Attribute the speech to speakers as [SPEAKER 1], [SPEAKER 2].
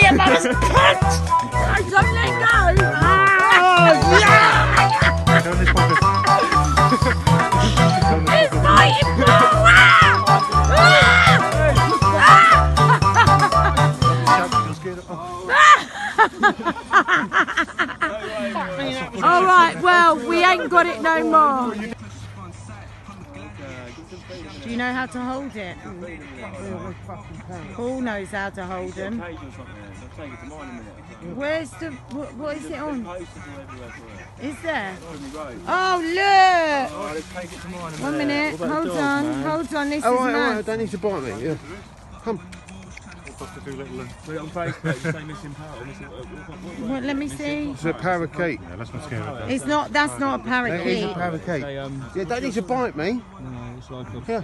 [SPEAKER 1] you mother's cunt! I don't let go! It's fighting for! Alright, well, we ain't got it no more. Do you know how to hold it? Paul knows how to hold them. Where's the... what is it on? Is there? Oh, look! 1 minute, hold on, this is mad.
[SPEAKER 2] I don't need to bite me, yeah. Come.
[SPEAKER 1] What, let me see.
[SPEAKER 2] It's a parakeet.
[SPEAKER 3] Yeah, let's not scare it.
[SPEAKER 1] It's not, that's not a parakeet.
[SPEAKER 2] It is a parakeet. Yeah, don't need to bite me.
[SPEAKER 3] No, it's like a...
[SPEAKER 2] Yeah.